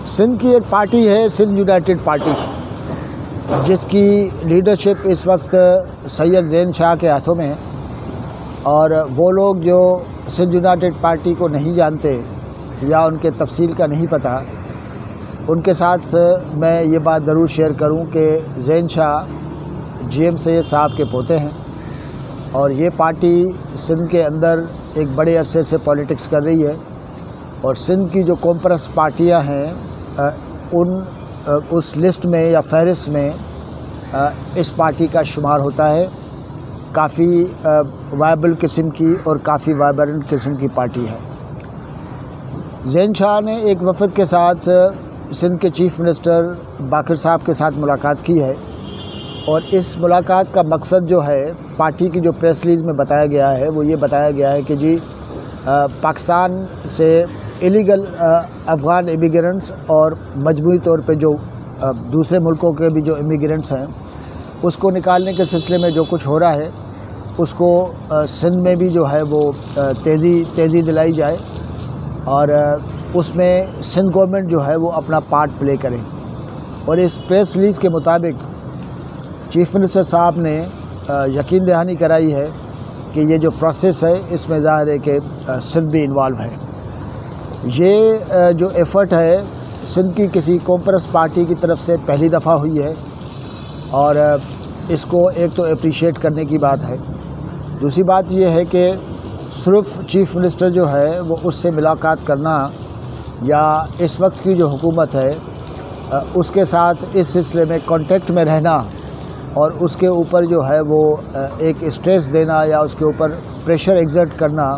सिंध की एक पार्टी है सिंध यूनाइटेड पार्टी, जिसकी लीडरशिप इस वक्त सैयद ज़ैन शाह के हाथों में है। और वो लोग जो सिंध यूनाइटेड पार्टी को नहीं जानते या उनके तफसील का नहीं पता, उनके साथ मैं ये बात ज़रूर शेयर करूं कि ज़ैन शाह GM सैयद साहब के पोते हैं और ये पार्टी सिंध के अंदर एक बड़े अरसे से पॉलिटिक्स कर रही है। और सिंध की जो कॉम्प्रेस पार्टियां हैं उस लिस्ट में या फहरिस्त में इस पार्टी का शुमार होता है। काफ़ी वायबल किस्म की और काफ़ी वाइब्रेंट किस्म की पार्टी है। ज़ैन शाह ने एक वफ़द के साथ सिंध के चीफ़ मिनिस्टर बाकर साहब के साथ मुलाकात की है और इस मुलाकात का मकसद जो है, पार्टी की जो प्रेस रिलीज़ में बताया गया है, वो ये बताया गया है कि जी पाकिस्तान से इलीगल अफ़गान इमिग्रेंट्स और मजमूई तौर पे जो दूसरे मुल्कों के भी जो इमिग्रेंट्स हैं, उसको निकालने के सिलसिले में जो कुछ हो रहा है, उसको सिंध में भी जो है वो तेज़ी दिलाई जाए और उसमें सिंध गवर्नमेंट जो है वो अपना पार्ट प्ले करे। और इस प्रेस रिलीज़ के मुताबिक चीफ़ मिनिस्टर साहब ने यकीन दहानी कराई है कि ये जो प्रोसेस है इसमें ज़ाहिर है कि सिंध भी इन्वॉल्व है। ये जो एफ़र्ट है सिंध की किसी कॉम्प्रेस पार्टी की तरफ से पहली दफ़ा हुई है और इसको एक तो अप्रिशिएट करने की बात है। दूसरी बात ये है कि सिर्फ चीफ़ मिनिस्टर जो है वो उससे मुलाकात करना या इस वक्त की जो हुकूमत है उसके साथ इस सिलसिले में कांटेक्ट में रहना और उसके ऊपर जो है वो एक स्ट्रेस देना या उसके ऊपर प्रेशर एग्जर्ट करना,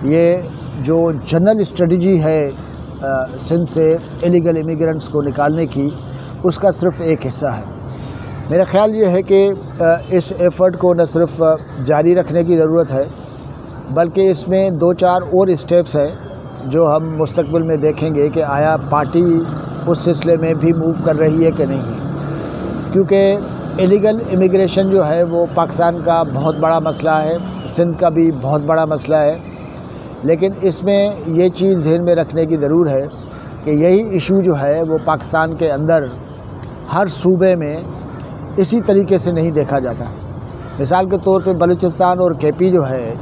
ये जो जनरल स्ट्रेटजी है सिंध से इलीगल इमिग्रेंट्स को निकालने की, उसका सिर्फ एक हिस्सा है। मेरा ख़्याल ये है कि इस एफ़र्ट को न सिर्फ जारी रखने की ज़रूरत है, बल्कि इसमें 2-4 और स्टेप्स हैं जो हम मुस्तक़बिल में देखेंगे कि आया पार्टी उस सिलसिले में भी मूव कर रही है कि नहीं है। क्योंकि इलीगल इमिग्रेशन जो है वो पाकिस्तान का बहुत बड़ा मसला है, सिंध का भी बहुत बड़ा मसला है, लेकिन इसमें ये चीज़ ज़हन में रखने की ज़रूर है कि यही इशू जो है वो पाकिस्तान के अंदर हर सूबे में इसी तरीके से नहीं देखा जाता। मिसाल के तौर पे बलूचिस्तान और KP जो है,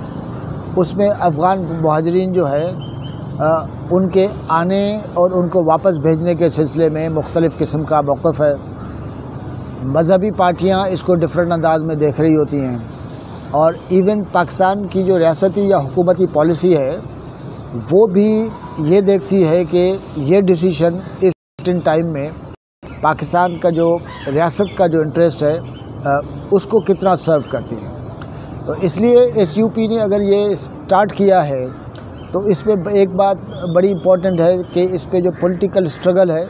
उसमें अफ़गान मुहाजिरीन जो है उनके आने और उनको वापस भेजने के सिलसिले में मुख्तलिफ़ किस्म का मौक़िफ़ है। मज़हबी पार्टियाँ इसको डिफरेंट अंदाज में देख रही होती हैं और इवन पाकिस्तान की जो रियासती या हुकूमती पॉलिसी है वो भी ये देखती है कि ये डिसीशन इस टाइम में पाकिस्तान का जो रियासत का जो इंटरेस्ट है उसको कितना सर्व करती है। तो इसलिए SUP ने अगर ये स्टार्ट किया है तो इसमें एक बात बड़ी इम्पॉर्टेंट है कि इस पे जो पॉलिटिकल स्ट्रगल है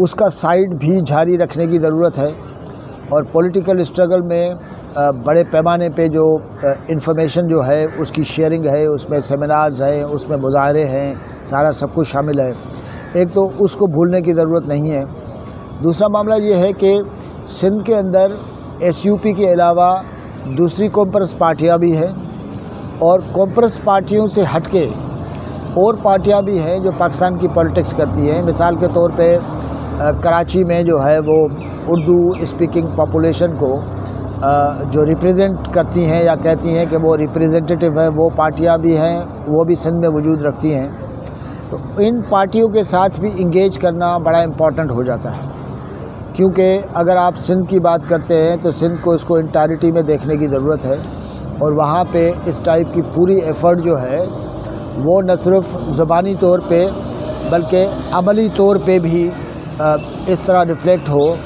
उसका साइड भी जारी रखने की ज़रूरत है। और पॉलिटिकल स्ट्रगल में बड़े पैमाने पे जो इंफॉर्मेशन जो है उसकी शेयरिंग है, उसमें सेमिनार्स हैं, उसमें मुज़ाहरे हैं, सारा सब कुछ शामिल है। एक तो उसको भूलने की ज़रूरत नहीं है। दूसरा मामला ये है कि सिंध के अंदर SUP के अलावा दूसरी कॉम्प्रेस पार्टियाँ भी हैं और कॉम्प्रेस पार्टियों से हटके और पार्टियाँ भी हैं जो पाकिस्तान की पॉलिटिक्स करती हैं। मिसाल के तौर पे कराची में जो है वो उर्दू स्पीकिंग पॉपुलेशन को जो रिप्रेजेंट करती हैं या कहती हैं कि वो रिप्रेजेंटेटिव है, वो पार्टियां भी हैं, वो भी सिंध में वजूद रखती हैं। तो इन पार्टियों के साथ भी इंगेज करना बड़ा इम्पॉर्टेंट हो जाता है, क्योंकि अगर आप सिंध की बात करते हैं तो सिंध को इसको इंटायरिटी में देखने की ज़रूरत है और वहाँ पे इस टाइप की पूरी एफ़र्ट जो है वो न सिर्फ ज़बानी तौर पे बल्कि अमली तौर पे भी इस तरह रिफ़्लेक्ट हो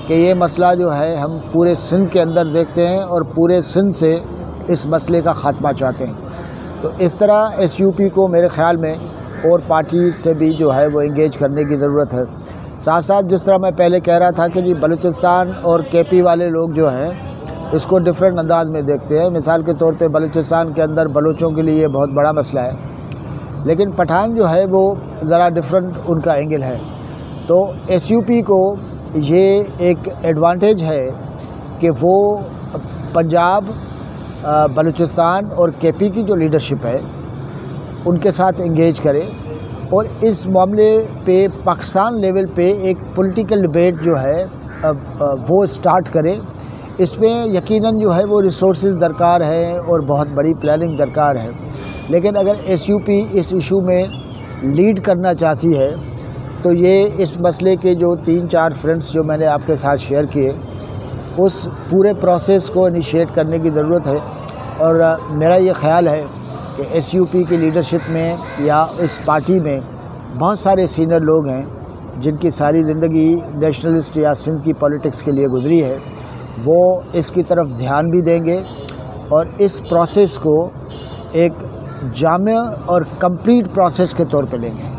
कि ये मसला जो है हम पूरे सिंध के अंदर देखते हैं और पूरे सिंध से इस मसले का ख़ात्मा चाहते हैं। तो इस तरह SUP को मेरे ख़्याल में और पार्टी से भी जो है वो इंगेज करने की ज़रूरत है। साथ साथ जिस तरह मैं पहले कह रहा था कि जी बलूचिस्तान और KP वाले लोग जो हैं इसको डिफरेंट अंदाज में देखते हैं। मिसाल के तौर पे बलूचिस्तान के अंदर बलूचों के लिए बहुत बड़ा मसला है, लेकिन पठान जो है वो ज़रा डिफरेंट उनका एंगल है। तो SUP को ये एक एडवांटेज है कि वो पंजाब, बलूचिस्तान और KP की जो लीडरशिप है उनके साथ इंगेज करे और इस मामले पे पाकिस्तान लेवल पे एक पॉलिटिकल डिबेट जो है वो स्टार्ट करे। इसमें यकीनन जो है वो रिसोर्सेज दरकार है और बहुत बड़ी प्लानिंग दरकार है। लेकिन अगर एसयूपी इस इशू में लीड करना चाहती है तो ये इस मसले के जो 3-4 फ्रंट्स जो मैंने आपके साथ शेयर किए, उस पूरे प्रोसेस को इनिशिएट करने की ज़रूरत है। और मेरा ये ख़्याल है कि एसयूपी की लीडरशिप में या इस पार्टी में बहुत सारे सीनियर लोग हैं जिनकी सारी ज़िंदगी नेशनलिस्ट या सिंध की पॉलिटिक्स के लिए गुजरी है। वो इसकी तरफ ध्यान भी देंगे और इस प्रोसेस को एक जामे और कंप्लीट प्रोसेस के तौर पे लेंगे।